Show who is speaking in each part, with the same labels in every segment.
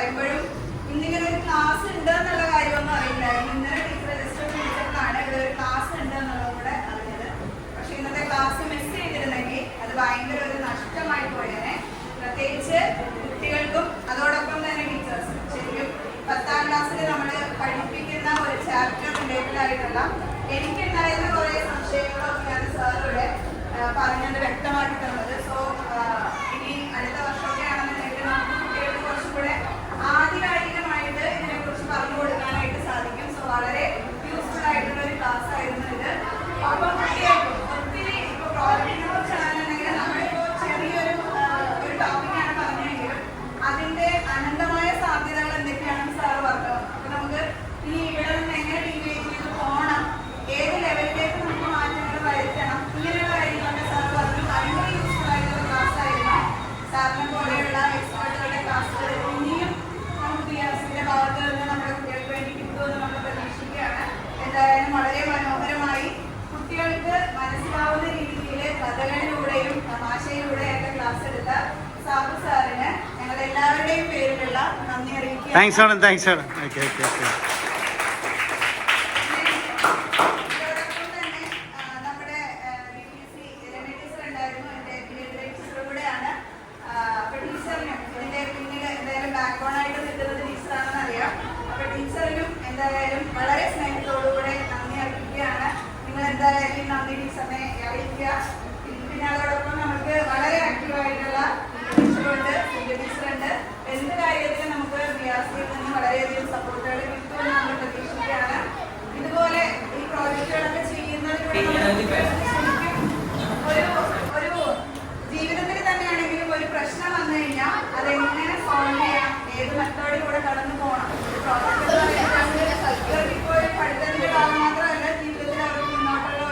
Speaker 1: വരുമ്പോഴും ഇന്നിങ്ങനെ ഒരു ക്ലാസ് ഉണ്ട് എന്നുള്ള കാര്യമൊന്നും അറിയില്ലായിരുന്നു. ഇന്നലെ ടീച്ചർ ജസ്റ്റ് വിളിച്ചപ്പോഴാണ് ഇവിടെ ഒരു ക്ലാസ് ഉണ്ട് എന്നുള്ളത് കൂടെ അറിഞ്ഞത്. പക്ഷെ ഇന്നത്തെ ക്ലാസ് മിസ് ചെയ്തിരുന്നെങ്കിൽ അത് ഭയങ്കര ഒരു നഷ്ടമായി പോയേനെ. പ്രത്യേകിച്ച് കുട്ടികൾക്കും അതോടൊപ്പം തന്നെ ടീച്ചേഴ്സും. ശരിക്കും 10ാം ക്ലാസ്സിൽ നമ്മൾ പഠിപ്പിക്കുന്ന ഒരു ചാപ്റ്റർ റിലേറ്റഡ് ആയിട്ടുള്ള എനിക്കുണ്ടായിരുന്ന കുറേ സംശയങ്ങളൊക്കെയാണ് സാറിവിടെ പറഞ്ഞത് വ്യക്തമാക്കി തന്നത്. സോ ഇനി അടുത്ത വർഷമൊക്കെ ആണെന്നുണ്ടെങ്കിൽ നമുക്ക് കുട്ടികൾക്ക് കുറച്ചും കൂടെ ആധികാരികമായിട്ട് ഇതിനെക്കുറിച്ച് പറഞ്ഞു കൊടുക്കാനായിട്ട് സാധിക്കും. സോ വളരെ യൂസ്ഫുൾ ആയിട്ടുള്ള ഒരു ക്ലാസ് ആയിരുന്നു ഇത്. അപ്പം കുട്ടികൾക്കും ഒത്തിരി ഇപ്പോൾ പ്രോജക്റ്റിനെ കുറിച്ചാണെന്നുണ്ടെങ്കിൽ നമ്മളിപ്പോൾ ചെറിയൊരു ടോപ്പിക്കാണ് പറഞ്ഞെങ്കിലും അതിൻ്റെ അനന്തമായ സാധ്യതകൾ എന്തൊക്കെയാണെന്ന് സാറ് പറഞ്ഞു. അപ്പം നമുക്ക് ഈ ഇവിടെ നിന്ന് എങ്ങനെ ഡീഗ്രേഡ് ചെയ്ത് പോകണം, ഏത് ലെവലിലേക്ക് നമുക്ക് മാറ്റങ്ങൾ വരുത്തണം, ഇങ്ങനെയുള്ള കാര്യങ്ങളൊക്കെ സാർ പറഞ്ഞു. ഭയങ്കര യൂസ്ഫുൾ ആയിട്ടുള്ള ക്ലാസ് ആയിരുന്നു. സാറിനെ പോലെയുള്ള എക്സ്പേർട്ടുകളുടെ ക്ലാസ്സുകൾ ഇനിയും നമുക്ക് PRCയുടെ ഭാഗത്ത് നിന്ന് നമ്മുടെ കുട്ടികൾക്ക് വേണ്ടി കിട്ടുമെന്ന് നമ്മൾ പ്രതീക്ഷിക്കുകയാണ്. എന്തായാലും വളരെ മനോഹരമായി കുട്ടികൾക്ക് മനസ്സിലാവുന്ന രീതിയിൽ കഥകളിലൂടെയും തമാശയിലൂടെയൊക്കെ ക്ലാസ് എടുത്ത സാബു സാറിന് ഞങ്ങൾ എല്ലാവരുടെയും പേരിലുള്ള നന്ദി അറിയിക്കുക. എന്തായാലും വളരെ സ്നേഹത്തോടുകൂടെ നന്ദി അറിയിക്കുകയാണ്. നിങ്ങൾ എന്തായാലും നന്ദി ടീച്ചറിനെ അറിയിക്കുക. പിന്നെ അതോടൊപ്പം നമുക്ക് വളരെ ആക്റ്റീവായിട്ടുള്ള ടീച്ചറുണ്ട്, ടീച്ചറുണ്ട്. എന്ത് കാര്യത്തിലും നമുക്ക് PRCയിൽ നിന്ന് വളരെയധികം സപ്പോർട്ടുകൾ കിട്ടുമെന്ന് നമ്മൾ പ്രതീക്ഷിക്കുകയാണ്. ഇതുപോലെ ഈ പ്രോജക്റ്റുകളൊക്കെ ചെയ്യുന്നതിലൂടെ ഒരു ജീവിതത്തിൽ തന്നെയാണെങ്കിലും ഒരു പ്രശ്നം വന്നു കഴിഞ്ഞാൽ അതെങ്ങനെ സോൾവ് ചെയ്യാം, ഏത് മെത്തേഡിലൂടെ കടന്നു പോകണം. ഇപ്പോൾ ഒരു പഠിത്തത്തിന്റെ ഭാഗം മാത്രമല്ല, ജീവിതത്തിൽ അവർ മുന്നോട്ടുള്ള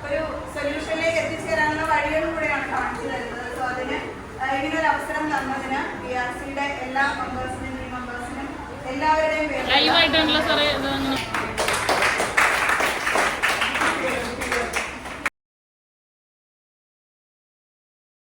Speaker 1: ഒരു സൊല്യൂഷനിലേക്ക് എത്തിച്ചേരാനുള്ള വഴികളും കൂടെയാണ് കാണിച്ചു തരുന്നത്. സോ അതിന് ഇങ്ങനൊരു അവസരം തന്നതിന് PRCയുടെ എല്ലാ മെമ്പേഴ്സിനും എല്ലാവരുടെയും പേര്